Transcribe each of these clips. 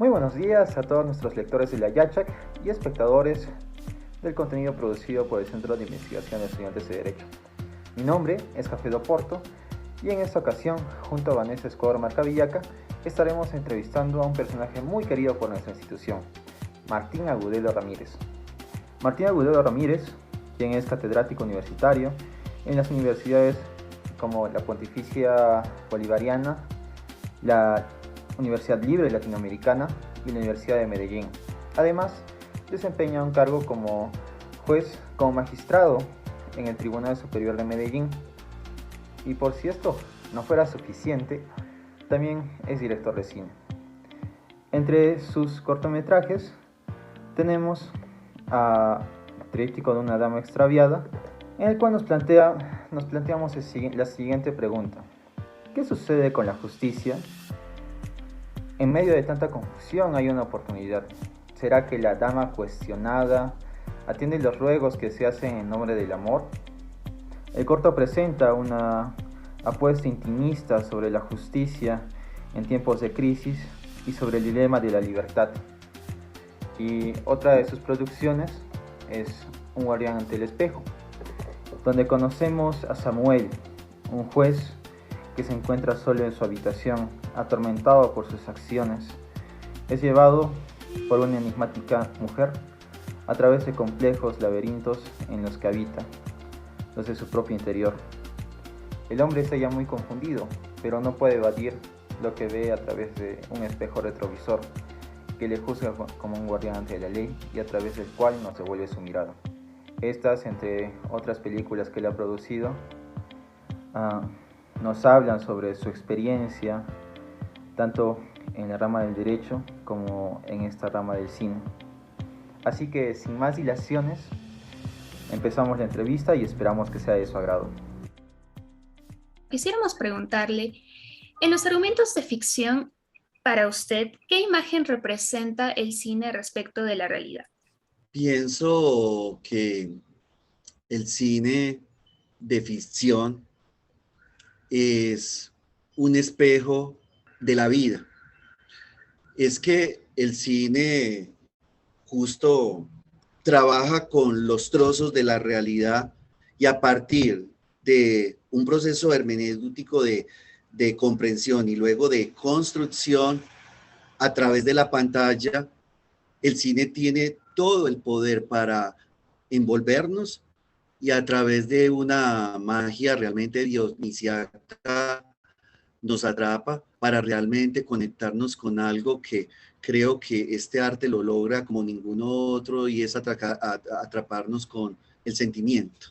Muy buenos días a todos nuestros lectores de la Yachak y espectadores del contenido producido por el Centro de Investigación de Estudiantes de Derecho. Mi nombre es Jafedo Porto y en esta ocasión, junto a Vanessa Escobar Marcavillaca, estaremos entrevistando a un personaje muy querido por nuestra institución, Martín Agudelo Ramírez. Martín Agudelo Ramírez, quien es catedrático universitario en las universidades como la Pontificia Bolivariana, la Universidad Libre Latinoamericana y la Universidad de Medellín. Además, desempeña un cargo como juez, como magistrado en el Tribunal Superior de Medellín. Y por si esto no fuera suficiente, también es director de cine. Entre sus cortometrajes tenemos a Tríptico de una dama extraviada, en el cual nos planteamos la siguiente pregunta: ¿qué sucede con la justicia? En medio de tanta confusión hay una oportunidad. ¿Será que la dama cuestionada atiende los ruegos que se hacen en nombre del amor? El corto presenta una apuesta intimista sobre la justicia en tiempos de crisis y sobre el dilema de la libertad. Y otra de sus producciones es Un guardián ante el espejo, donde conocemos a Samuel, un juez que se encuentra solo en su habitación, atormentado por sus acciones. Es llevado por una enigmática mujer a través de complejos laberintos en los que habita, los de su propio interior. El hombre está ya muy confundido, pero no puede evadir lo que ve a través de un espejo retrovisor que le juzga como un guardián ante la ley y a través del cual nos devuelve su mirada. Estas, entre otras películas que él ha producido, nos hablan sobre su experiencia tanto en la rama del derecho como en esta rama del cine. Así que sin más dilaciones, empezamos la entrevista y esperamos que sea de su agrado. Quisiéramos preguntarle, en los argumentos de ficción, para usted, ¿qué imagen representa el cine respecto de la realidad? Pienso que el cine de ficción es un espejo de la vida. Es que el cine justo trabaja con los trozos de la realidad y a partir de un proceso hermenéutico de comprensión y luego de construcción a través de la pantalla, el cine tiene todo el poder para envolvernos y a través de una magia realmente dionisíaca nos atrapa para realmente conectarnos con algo que creo que este arte lo logra como ningún otro y es atraparnos con el sentimiento.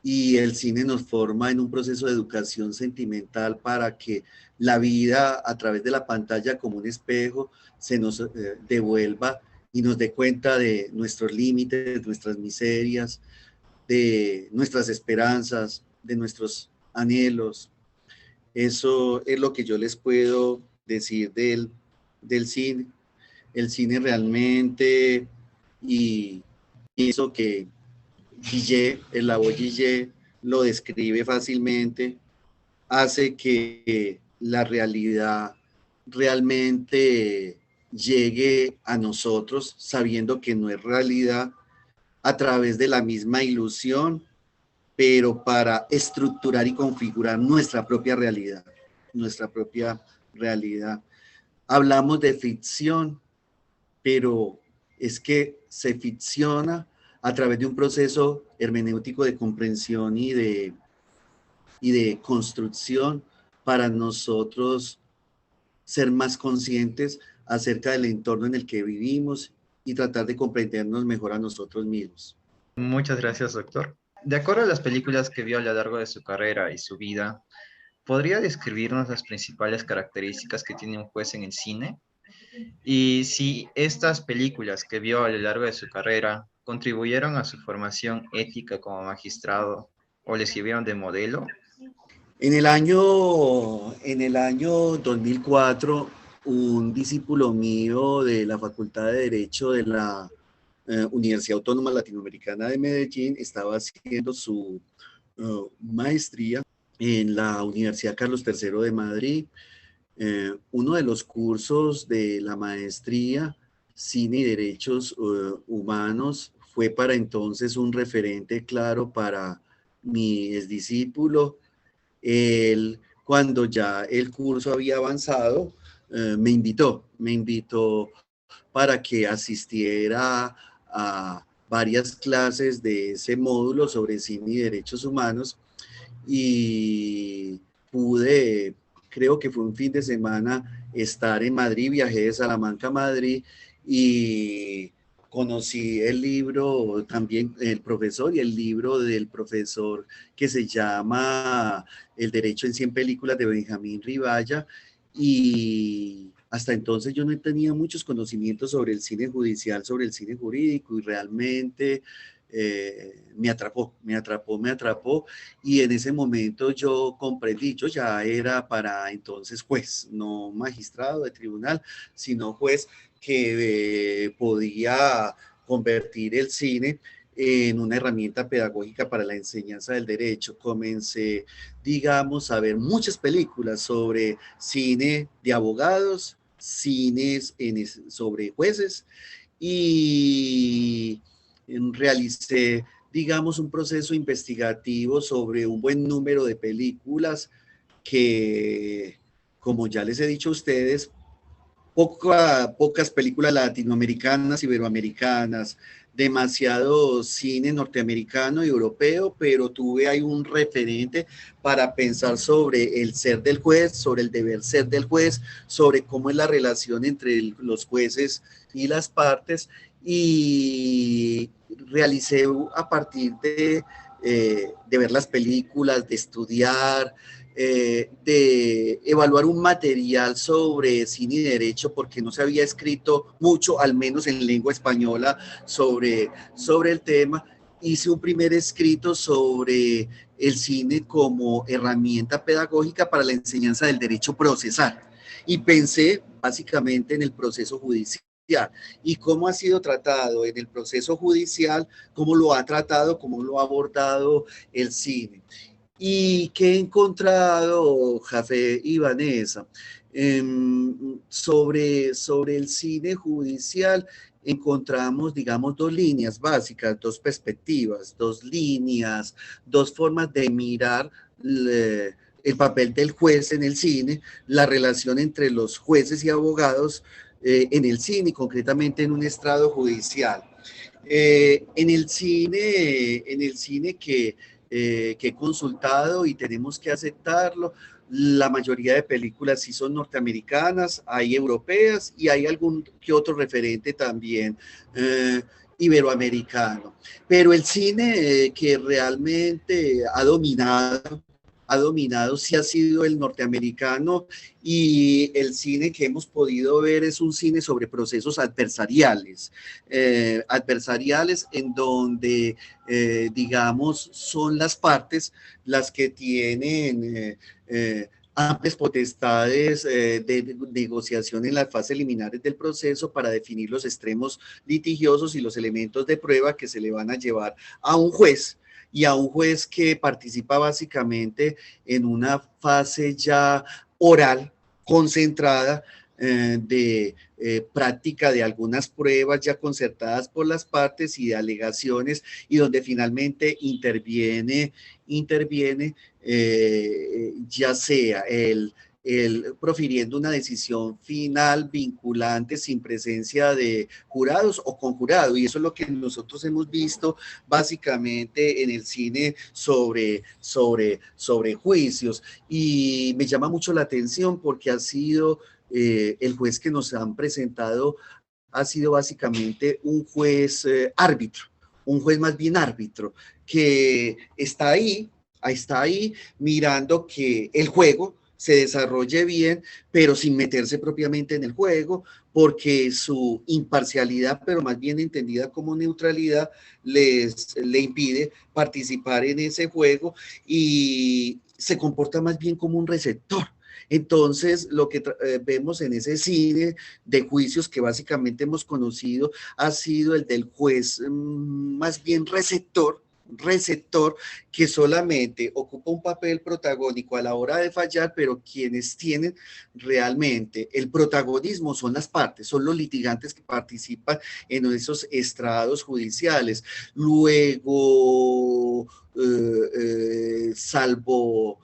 Y el cine nos forma en un proceso de educación sentimental para que la vida a través de la pantalla como un espejo se nos devuelva y nos dé cuenta de nuestros límites, nuestras miserias, de nuestras esperanzas, de nuestros anhelos. Eso es lo que yo les puedo decir del cine. El cine realmente, y pienso que el Lavoie Gillet lo describe fácilmente, hace que la realidad realmente llegue a nosotros sabiendo que no es realidad a través de la misma ilusión, pero para estructurar y configurar nuestra propia realidad, nuestra propia realidad. Hablamos de ficción, pero es que se ficciona a través de un proceso hermenéutico de comprensión y de construcción para nosotros ser más conscientes acerca del entorno en el que vivimos y tratar de comprendernos mejor a nosotros mismos. Muchas gracias, doctor. De acuerdo a las películas que vio a lo largo de su carrera y su vida, ¿podría describirnos las principales características que tiene un juez en el cine? Y si estas películas que vio a lo largo de su carrera contribuyeron a su formación ética como magistrado o le sirvieron de modelo. En el año 2004, un discípulo mío de la Facultad de Derecho de la Universidad Autónoma Latinoamericana de Medellín estaba haciendo su maestría en la Universidad Carlos III de Madrid. uno de los cursos de la maestría Cine y Derechos Humanos fue para entonces un referente claro para mi exdiscípulo. Él, cuando ya el curso había avanzado, me invitó para que asistiera a varias clases de ese módulo sobre cine y derechos humanos, y pude, creo que fue un fin de semana, estar en Madrid. Viajé de Salamanca a Madrid y conocí el libro también, el profesor, y el libro del profesor que se llama El Derecho en 100 películas, de Benjamín Rivalla. Y hasta entonces yo no tenía muchos conocimientos sobre el cine judicial, sobre el cine jurídico, y realmente me atrapó, y en ese momento yo comprendí. Yo ya era para entonces juez, no magistrado de tribunal, sino juez, que podía convertir el cine en una herramienta pedagógica para la enseñanza del derecho. Comencé, digamos, a ver muchas películas sobre cine de abogados, sobre jueces, y realicé, digamos, un proceso investigativo sobre un buen número de películas que, como ya les he dicho a ustedes, pocas películas latinoamericanas, iberoamericanas, demasiado cine norteamericano y europeo, pero tuve ahí un referente para pensar sobre el ser del juez, sobre el deber ser del juez, sobre cómo es la relación entre los jueces y las partes, y realicé a partir de ver las películas, de estudiar, de evaluar un material sobre cine y derecho, porque no se había escrito mucho, al menos en lengua española, sobre el tema. Hice un primer escrito sobre el cine como herramienta pedagógica para la enseñanza del derecho procesal, y pensé básicamente en el proceso judicial y cómo ha sido tratado en el proceso judicial, cómo lo ha tratado, cómo lo ha abordado el cine. ¿Y qué he encontrado, Jafé y Vanessa? Sobre el cine judicial encontramos, digamos, dos líneas básicas, dos perspectivas, dos líneas, dos formas de mirar el papel del juez en el cine, la relación entre los jueces y abogados en el cine, y concretamente en un estrado judicial. En el cine que he consultado, y tenemos que aceptarlo, la mayoría de películas sí son norteamericanas, hay europeas y hay algún que otro referente también iberoamericano. Pero el cine que realmente ha dominado sí ha sido el norteamericano, y el cine que hemos podido ver es un cine sobre procesos adversariales, en donde, digamos, son las partes las que tienen amplias potestades de negociación en las fases liminares del proceso para definir los extremos litigiosos y los elementos de prueba que se le van a llevar a un juez, y a un juez que participa básicamente en una fase ya oral, concentrada, de práctica de algunas pruebas ya concertadas por las partes y de alegaciones, y donde finalmente interviene ya sea el profiriendo una decisión final vinculante sin presencia de jurados o con jurado. Y eso es lo que nosotros hemos visto básicamente en el cine sobre juicios. Y me llama mucho la atención porque ha sido el juez que nos han presentado, ha sido básicamente un juez árbitro, un juez más bien árbitro, que está ahí mirando que el juego se desarrolle bien, pero sin meterse propiamente en el juego, porque su imparcialidad, pero más bien entendida como neutralidad, le impide participar en ese juego, y se comporta más bien como un receptor. Entonces, lo que vemos en ese cine de juicios que básicamente hemos conocido ha sido el del juez más bien receptor, receptor que solamente ocupa un papel protagónico a la hora de fallar, pero quienes tienen realmente el protagonismo son las partes, son los litigantes que participan en esos estrados judiciales. Luego, salvo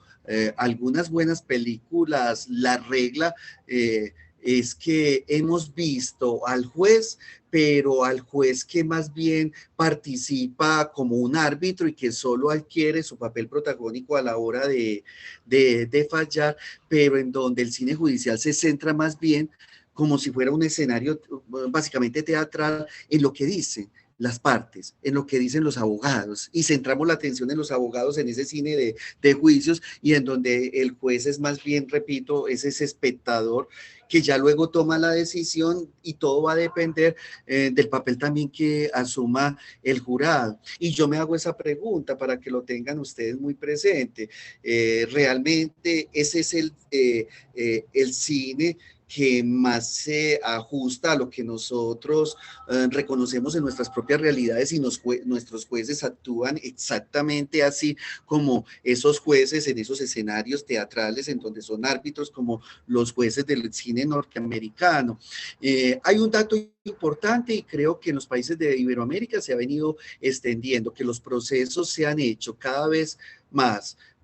algunas buenas películas, la regla es que hemos visto al juez, pero al juez que más bien participa como un árbitro y que solo adquiere su papel protagónico a la hora de fallar, pero en donde el cine judicial se centra más bien como si fuera un escenario básicamente teatral en lo que dicen las partes, en lo que dicen los abogados, y centramos la atención en los abogados en ese cine de juicios, y en donde el juez es más bien, repito, es ese espectador que ya luego toma la decisión, y todo va a depender del papel también que asuma el jurado. Y yo me hago esa pregunta para que lo tengan ustedes muy presente. Realmente ese es el cine que más se ajusta a lo que nosotros reconocemos en nuestras propias realidades, y nuestros jueces actúan exactamente así como esos jueces en esos escenarios teatrales en donde son árbitros, como los jueces del cine norteamericano. Hay un dato importante, y creo que en los países de Iberoamérica se ha venido extendiendo, que los procesos se han hecho cada vez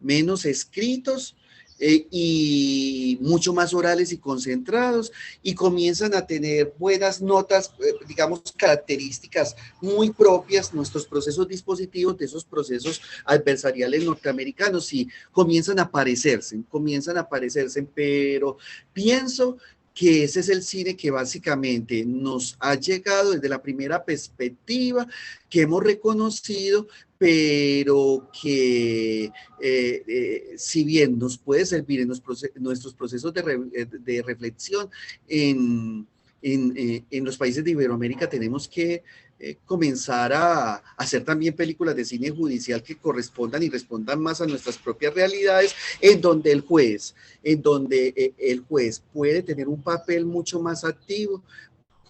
menos escritos, y mucho más orales y concentrados, y comienzan a tener buenas notas, digamos, características muy propias, nuestros procesos dispositivos de esos procesos adversariales norteamericanos, y comienzan a parecerse, pero pienso que ese es el cine que básicamente nos ha llegado desde la primera perspectiva, que hemos reconocido, pero que si bien nos puede servir en nuestros procesos de reflexión en los países de Iberoamérica, tenemos que comenzar a hacer también películas de cine judicial que correspondan y respondan más a nuestras propias realidades, en donde el juez puede tener un papel mucho más activo,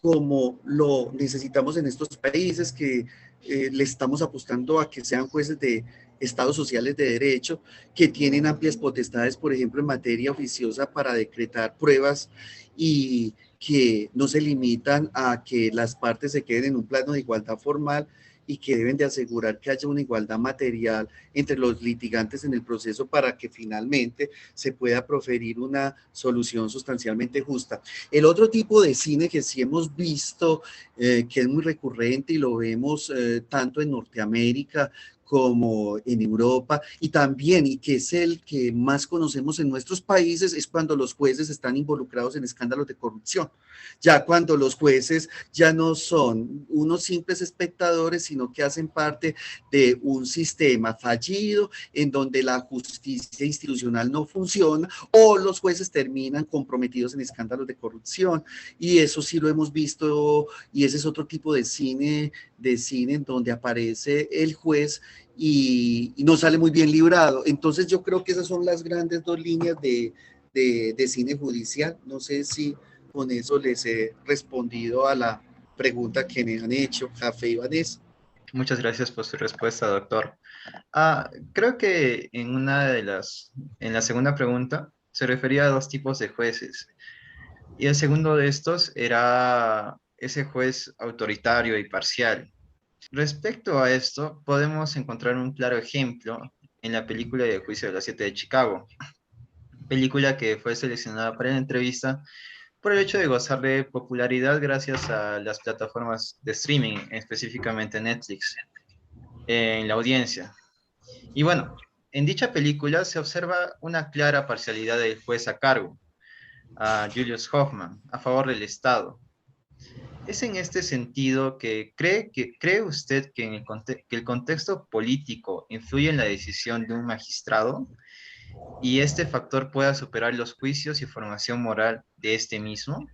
como lo necesitamos en estos países que le estamos apostando a que sean jueces de estados sociales de derecho, que tienen amplias potestades, por ejemplo, en materia oficiosa para decretar pruebas, y que no se limitan a que las partes se queden en un plano de igualdad formal, y que deben de asegurar que haya una igualdad material entre los litigantes en el proceso, para que finalmente se pueda proferir una solución sustancialmente justa. El otro tipo de cine que sí hemos visto, que es muy recurrente, y lo vemos tanto en Norteamérica como en Europa, y también, y que es el que más conocemos en nuestros países, es cuando los jueces están involucrados en escándalos de corrupción. Ya cuando los jueces ya no son unos simples espectadores, sino que hacen parte de un sistema fallido, en donde la justicia institucional no funciona, o los jueces terminan comprometidos en escándalos de corrupción. Y eso sí lo hemos visto, y ese es otro tipo de cine en donde aparece el juez y no sale muy bien librado. Entonces yo creo que esas son las grandes dos líneas de cine judicial. No sé si con eso les he respondido a la pregunta que me han hecho, Jafé y Vanessa. Muchas gracias por su respuesta, doctor. Creo que en la segunda pregunta se refería a dos tipos de jueces. Y el segundo de estos era ese juez autoritario y parcial. Respecto a esto, podemos encontrar un claro ejemplo en la película de Juicio de las Siete de Chicago, película que fue seleccionada para la entrevista por el hecho de gozar de popularidad gracias a las plataformas de streaming, específicamente Netflix, en la audiencia. Y bueno, en dicha película se observa una clara parcialidad del juez a cargo, a Julius Hoffman, a favor del Estado. ¿Es en este sentido cree usted que, que el contexto político influye en la decisión de un magistrado y este factor pueda superar los juicios y formación moral de este mismo?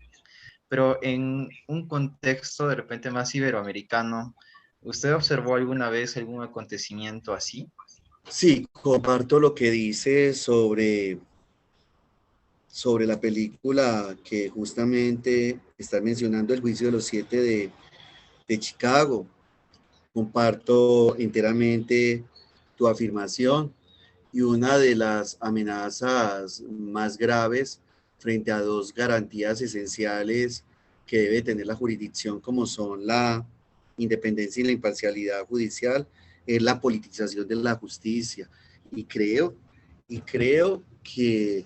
Pero en un contexto de repente más iberoamericano, ¿usted observó alguna vez algún acontecimiento así? Sí, comparto lo que dice sobre la película que justamente está mencionando, El Juicio de los Siete de Chicago. comparto enteramente tu afirmación, y una de las amenazas más graves frente a dos garantías esenciales que debe tener la jurisdicción, como son la independencia y la imparcialidad judicial, es la politización de la justicia. Y creo que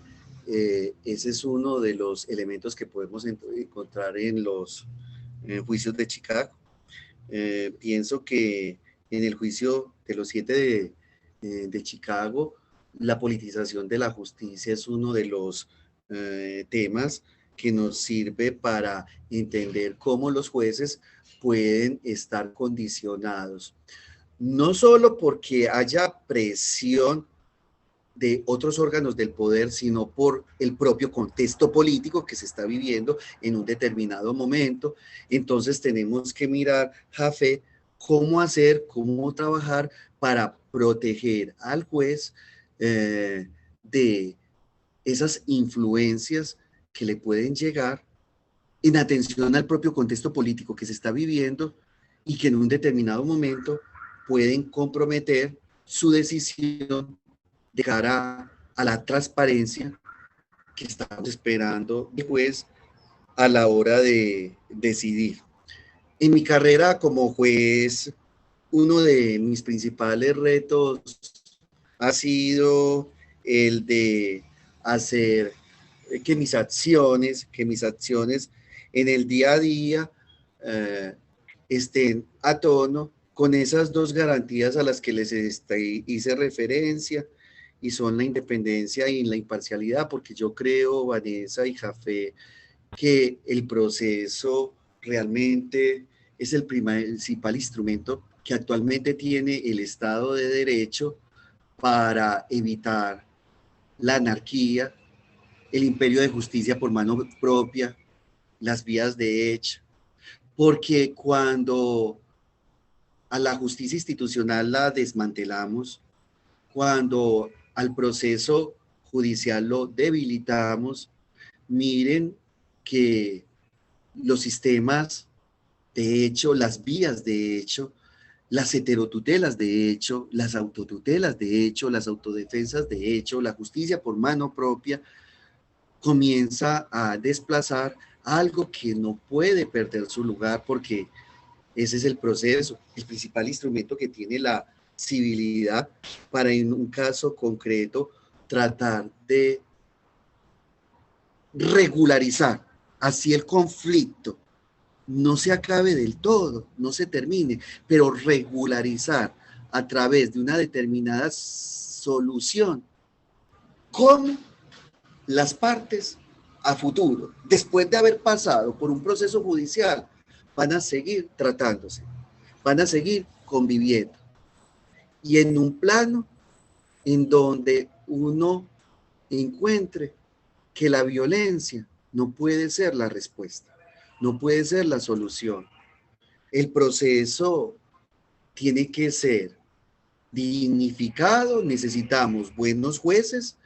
ese es uno de los elementos que podemos encontrar en los juicios de Chicago. Pienso que en el juicio de los 7 de Chicago, la politización de la justicia es uno de los temas que nos sirve para entender cómo los jueces pueden estar condicionados, no solo porque haya presión de otros órganos del poder, sino por el propio contexto político que se está viviendo en un determinado momento. Entonces tenemos que mirar, Jafé, cómo hacer, cómo trabajar para proteger al juez de esas influencias que le pueden llegar en atención al propio contexto político que se está viviendo y que en un determinado momento pueden comprometer su decisión de cara a la transparencia que estamos esperando el juez a la hora de decidir. En mi carrera como juez, uno de mis principales retos ha sido el de hacer que mis acciones en el día a día estén a tono con esas dos garantías a las que les hice referencia, y son la independencia y la imparcialidad, porque yo creo, Vanessa y Jafé, que el proceso realmente es el principal instrumento que actualmente tiene el Estado de Derecho para evitar la anarquía, el imperio de justicia por mano propia, las vías de hecho, porque cuando a la justicia institucional la desmantelamos, cuando al proceso judicial lo debilitamos, miren que los sistemas de hecho, las vías de hecho, las heterotutelas de hecho, las autotutelas de hecho, las autodefensas de hecho, la justicia por mano propia, comienza a desplazar algo que no puede perder su lugar, porque ese es el proceso, el principal instrumento que tiene la civilidad para, en un caso concreto, tratar de regularizar así el conflicto no se acabe del todo, no se termine, pero regularizar a través de una determinada solución con las partes a futuro, después de haber pasado por un proceso judicial, van a seguir tratándose, van a seguir conviviendo. Y en un plano en donde uno encuentre que la violencia no puede ser la respuesta, no puede ser la solución. El proceso tiene que ser dignificado, necesitamos buenos jueces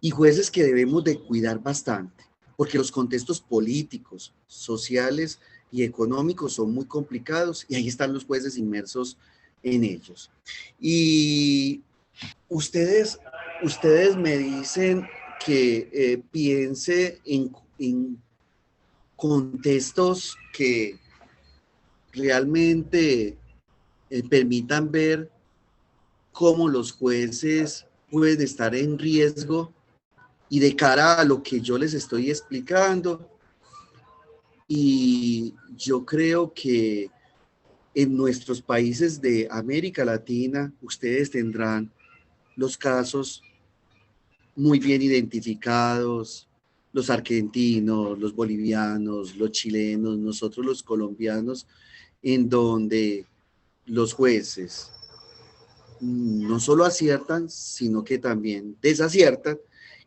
y jueces que debemos de cuidar bastante, porque los contextos políticos, sociales y económicos son muy complicados y ahí están los jueces inmersos en ellos. Y ustedes me dicen que piense en contextos que realmente permitan ver cómo los jueces pueden estar en riesgo y de cara a lo que yo les estoy explicando. Y yo creo que en nuestros países de América Latina, ustedes tendrán los casos muy bien identificados, los argentinos, los bolivianos, los chilenos, nosotros los colombianos, en donde los jueces no solo aciertan, sino que también desaciertan,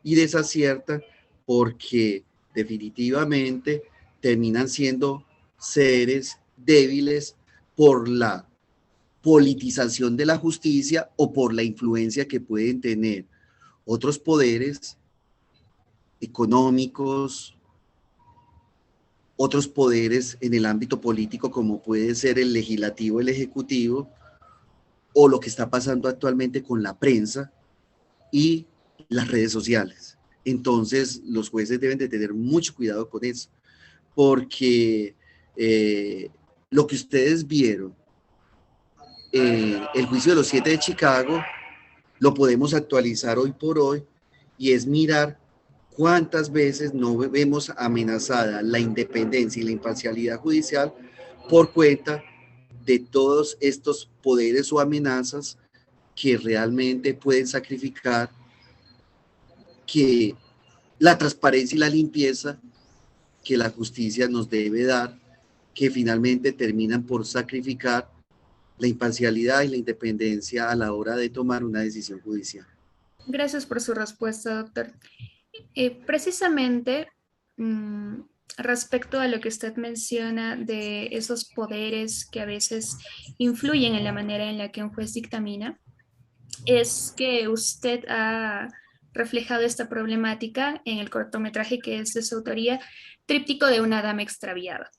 y desaciertan porque definitivamente terminan siendo seres débiles por la politización de la justicia o por la influencia que pueden tener otros poderes económicos, otros poderes en el ámbito político, como puede ser el legislativo, el ejecutivo, o lo que está pasando actualmente con la prensa y las redes sociales. Entonces, los jueces deben de tener mucho cuidado con eso, porque lo que ustedes vieron, el juicio de los 7 de Chicago, lo podemos actualizar hoy por hoy y es mirar cuántas veces no vemos amenazada la independencia y la imparcialidad judicial por cuenta de todos estos poderes o amenazas que realmente pueden sacrificar que la transparencia y la limpieza que la justicia nos debe dar, que finalmente terminan por sacrificar la imparcialidad y la independencia a la hora de tomar una decisión judicial. Gracias por su respuesta, doctor. Precisamente respecto a lo que usted menciona de esos poderes que a veces influyen en la manera en la que un juez dictamina, es que usted ha reflejado esta problemática en el cortometraje que es de su autoría, Tríptico de una dama extraviada.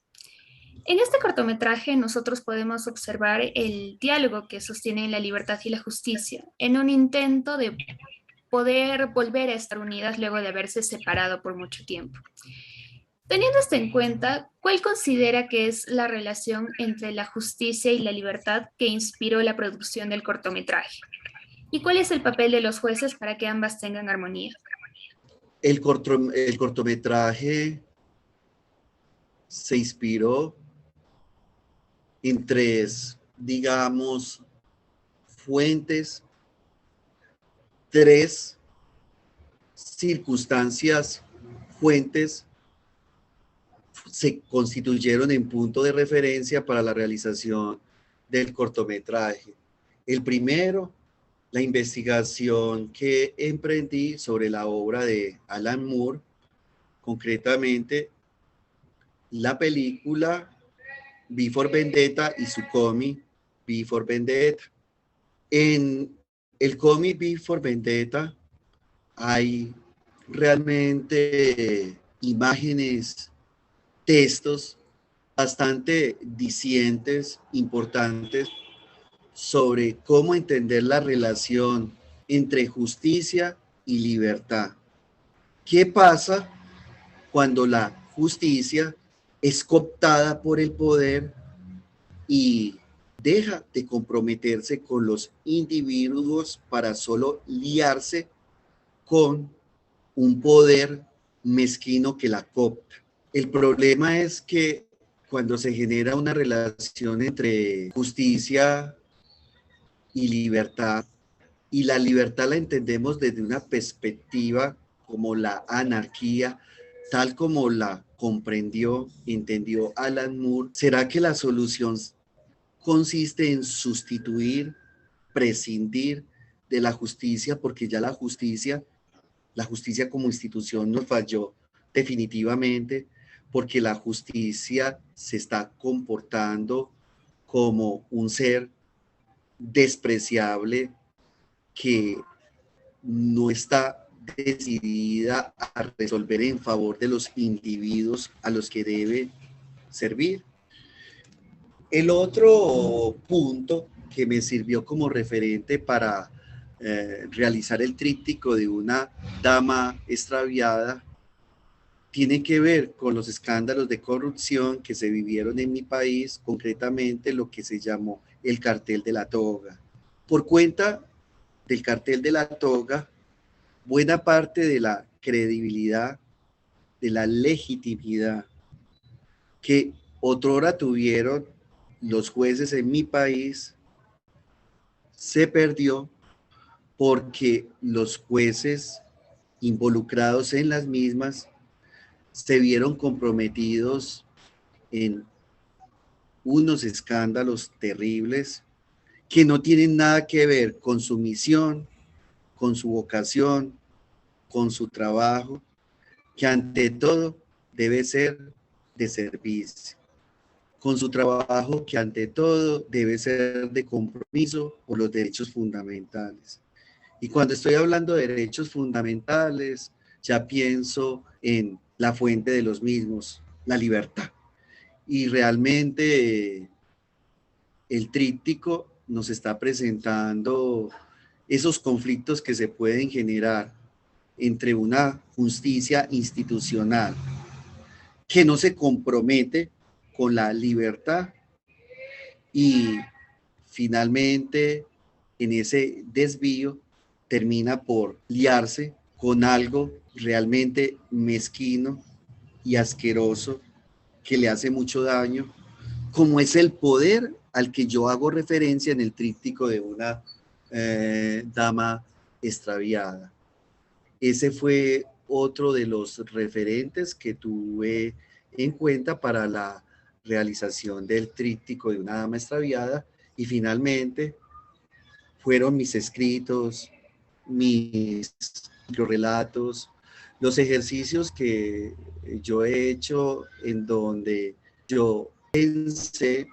En este cortometraje nosotros podemos observar el diálogo que sostienen la libertad y la justicia en un intento de poder volver a estar unidas luego de haberse separado por mucho tiempo. Teniendo esto en cuenta, ¿cuál considera que es la relación entre la justicia y la libertad que inspiró la producción del cortometraje? ¿Y cuál es el papel de los jueces para que ambas tengan armonía? El cortometraje se inspiró en 3, digamos, fuentes, 3 circunstancias, fuentes se constituyeron en punto de referencia para la realización del cortometraje. El primero, la investigación que emprendí sobre la obra de Alan Moore, concretamente la película V for Vendetta y su cómic V for Vendetta. En el cómic V for Vendetta hay realmente imágenes, textos bastante dicientes, importantes, sobre cómo entender la relación entre justicia y libertad. ¿Qué pasa cuando la justicia es cooptada por el poder y deja de comprometerse con los individuos para solo liarse con un poder mezquino que la coopta? El problema es que cuando se genera una relación entre justicia y libertad, y la libertad la entendemos desde una perspectiva como la anarquía, tal como la entendió Alan Moore, ¿será que la solución consiste en sustituir, prescindir de la justicia, porque ya la justicia como institución nos falló definitivamente, porque la justicia se está comportando como un ser despreciable que no está decidida a resolver en favor de los individuos a los que debe servir? El otro punto que me sirvió como referente para realizar el tríptico de una dama extraviada tiene que ver con los escándalos de corrupción que se vivieron en mi país, concretamente lo que se llamó el cartel de la toga. Por cuenta del cartel de la toga, buena parte de la credibilidad, de la legitimidad que otrora tuvieron los jueces en mi país se perdió porque los jueces involucrados en las mismas se vieron comprometidos en unos escándalos terribles que no tienen nada que ver con su misión, con su vocación, con su trabajo, que ante todo debe ser de servicio, con su trabajo que ante todo debe ser de compromiso por los derechos fundamentales. Y cuando estoy hablando de derechos fundamentales, ya pienso en la fuente de los mismos, la libertad. Y realmente el tríptico nos está presentando esos conflictos que se pueden generar entre una justicia institucional que no se compromete con la libertad y finalmente en ese desvío termina por liarse con algo realmente mezquino y asqueroso que le hace mucho daño, como es el poder al que yo hago referencia en el tríptico de una dama extraviada. Ese fue otro de los referentes que tuve en cuenta para la realización del tríptico de una dama extraviada, y finalmente fueron mis escritos, mis relatos, los ejercicios que yo he hecho en donde yo pensé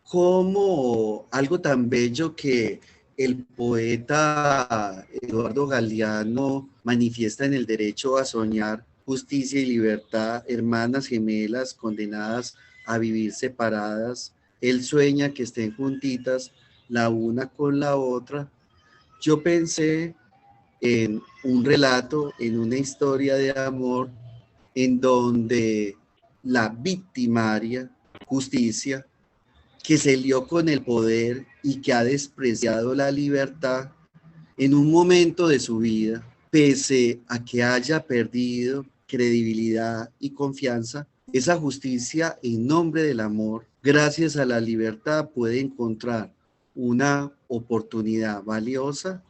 como algo tan bello que el poeta Eduardo Galeano manifiesta en El derecho a soñar, justicia y libertad, hermanas gemelas condenadas a vivir separadas. Él sueña que estén juntitas la una con la otra. Yo pensé en un relato, en una historia de amor, en donde la victimaria, justicia, que se lió con el poder y que ha despreciado la libertad en un momento de su vida, pese a que haya perdido credibilidad y confianza, esa justicia en nombre del amor, gracias a la libertad, puede encontrar una oportunidad valiosa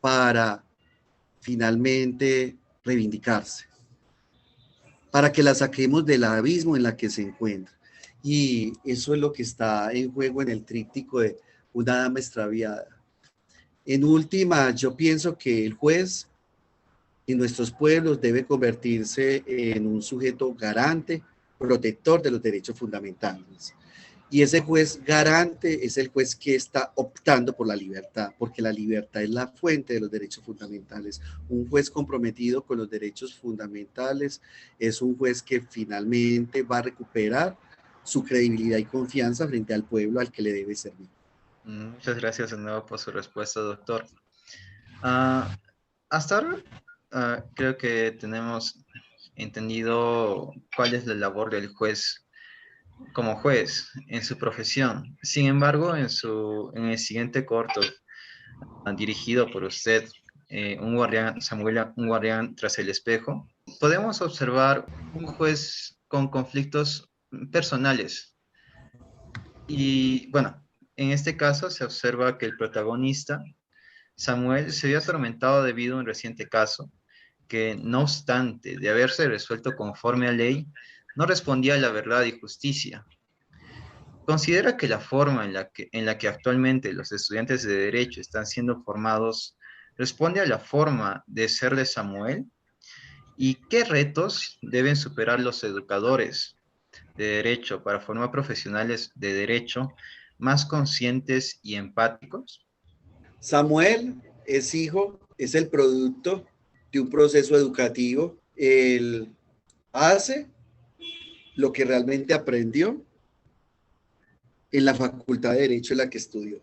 para finalmente reivindicarse, para que la saquemos del abismo en la que se encuentra. Y eso es lo que está en juego en el tríptico de una dama extraviada. En última, yo pienso que el juez en nuestros pueblos debe convertirse en un sujeto garante, protector de los derechos fundamentales. Y ese juez garante es el juez que está optando por la libertad, porque la libertad es la fuente de los derechos fundamentales. Un juez comprometido con los derechos fundamentales es un juez que finalmente va a recuperar su credibilidad y confianza frente al pueblo al que le debe servir. Muchas gracias de nuevo por su respuesta, doctor. Hasta ahora creo que tenemos entendido cuál es la labor del juez como juez en su profesión. Sin embargo, en el siguiente corto, dirigido por usted, un guardián, Samuel, un guardián tras el espejo, podemos observar un juez con conflictos personales. Y bueno, en este caso se observa que el protagonista, Samuel, se vio atormentado debido a un reciente caso que, no obstante de haberse resuelto conforme a ley, no respondía a la verdad y justicia. ¿Considera que la forma en la que actualmente los estudiantes de Derecho están siendo formados responde a la forma de ser de Samuel? ¿Y qué retos deben superar los educadores de Derecho para formar profesionales de Derecho más conscientes y empáticos? Samuel es el producto de un proceso educativo. Él hace lo que realmente aprendió en la Facultad de Derecho en la que estudió.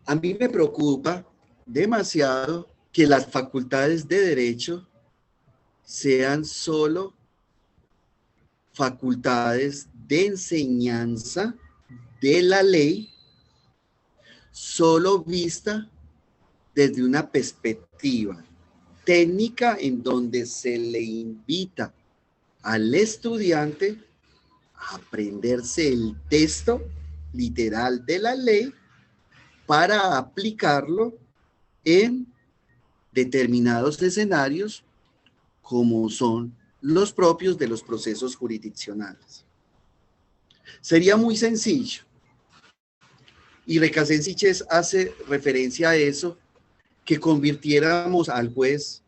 A mí me preocupa demasiado que las facultades de Derecho sean solo facultades de enseñanza de la ley, solo vista desde una perspectiva técnica en donde se le invita al estudiante a aprenderse el texto literal de la ley para aplicarlo en determinados escenarios como son los propios de los procesos jurisdiccionales. Sería muy sencillo, y Recasens hace referencia a eso, que convirtiéramos al juez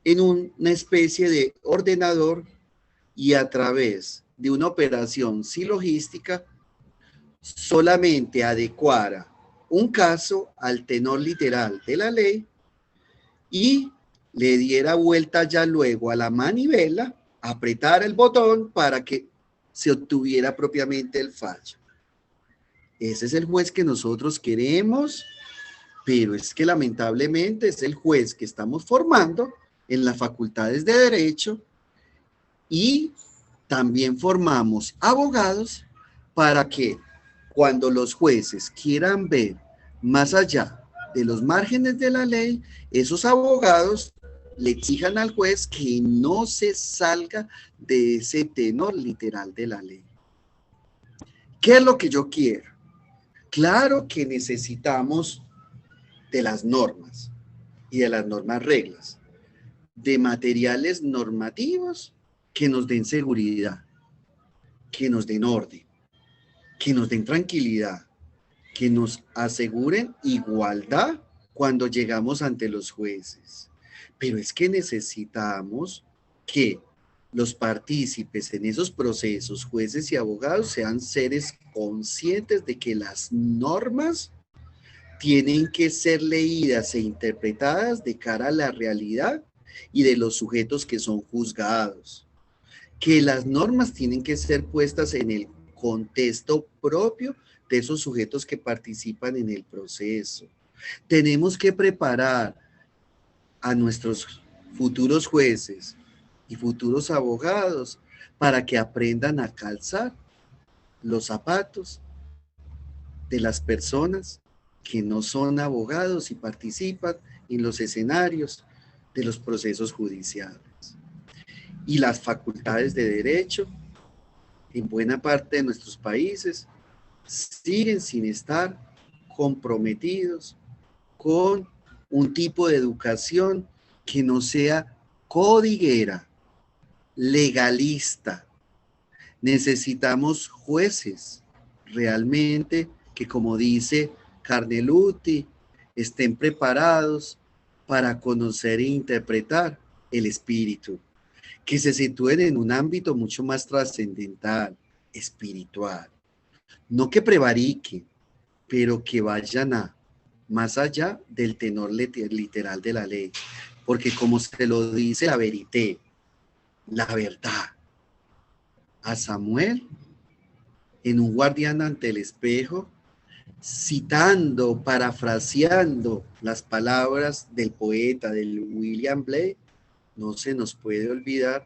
en una especie de ordenador y a través de una operación silogística solamente adecuara un caso al tenor literal de la ley y le diera vuelta ya luego a la manivela, apretara el botón para que se obtuviera propiamente el fallo. ese es el juez que nosotros queremos, pero es que lamentablemente es el juez que estamos formando en las facultades de Derecho y también formamos abogados para que cuando los jueces quieran ver más allá de los márgenes de la ley, esos abogados le exijan al juez que no se salga de ese tenor literal de la ley. ¿Qué es lo que yo quiero? Claro que necesitamos de las normas y de las normas reglas, de materiales normativos que nos den seguridad, que nos den orden, que nos den tranquilidad, que nos aseguren igualdad cuando llegamos ante los jueces. Pero es que necesitamos que los partícipes en esos procesos, jueces y abogados, sean seres conscientes de que las normas tienen que ser leídas e interpretadas de cara a la realidad y de los sujetos que son juzgados. Que las normas tienen que ser puestas en el contexto propio de esos sujetos que participan en el proceso. Tenemos que preparar a nuestros futuros jueces y futuros abogados para que aprendan a calzar los zapatos de las personas que no son abogados y participan en los escenarios de los procesos judiciales. Y las facultades de derecho, en buena parte de nuestros países, siguen sin estar comprometidos con un tipo de educación que no sea codiguera, legalista. Necesitamos jueces realmente que, como dice Carneluti, estén preparados para conocer e interpretar el espíritu, que se sitúen en un ámbito mucho más trascendental, espiritual. No que prevariquen, pero que vayan a más allá del tenor literal de la ley. Porque como se lo dice la verité, la verdad, a Samuel, en un guardián ante el espejo, citando, parafraseando las palabras del poeta, del William Blake, no se nos puede olvidar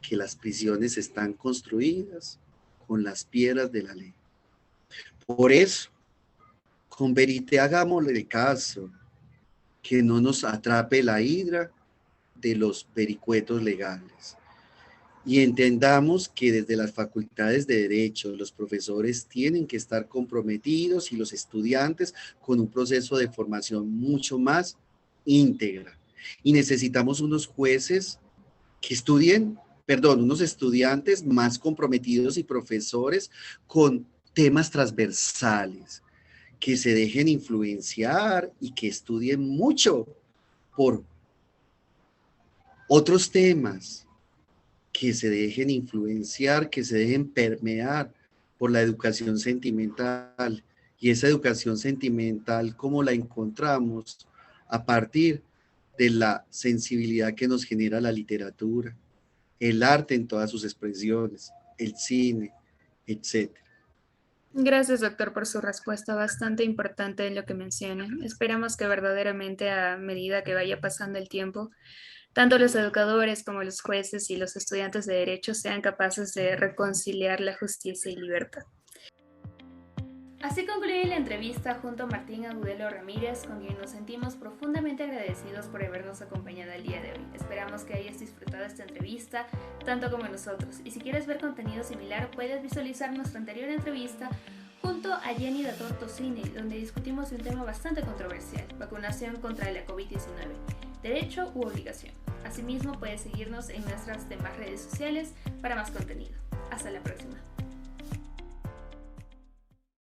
que las prisiones están construidas con las piedras de la ley. Por eso, con verité hagámosle caso, que no nos atrape la hidra de los vericuetos legales. Y entendamos que desde las facultades de Derecho, los profesores tienen que estar comprometidos y los estudiantes con un proceso de formación mucho más íntegra. Y necesitamos unos jueces que unos estudiantes más comprometidos y profesores con temas transversales, que se dejen influenciar y que estudien mucho por otros temas, que se dejen influenciar, que se dejen permear por la educación sentimental. Y esa educación sentimental, ¿cómo la encontramos? A partir de la sensibilidad que nos genera la literatura, el arte en todas sus expresiones, el cine, etc. Gracias, doctor, por su respuesta bastante importante en lo que menciona. Esperamos que verdaderamente a medida que vaya pasando el tiempo, tanto los educadores como los jueces y los estudiantes de derecho sean capaces de reconciliar la justicia y libertad. Así concluye la entrevista junto a Martín Agudelo Ramírez, con quien nos sentimos profundamente agradecidos por habernos acompañado el día de hoy. Esperamos que hayas disfrutado esta entrevista tanto como nosotros. Y si quieres ver contenido similar, puedes visualizar nuestra anterior entrevista junto a Jenny Dator Tocini, donde discutimos un tema bastante controversial: vacunación contra la COVID-19, derecho u obligación. Asimismo, puedes seguirnos en nuestras demás redes sociales para más contenido. Hasta la próxima.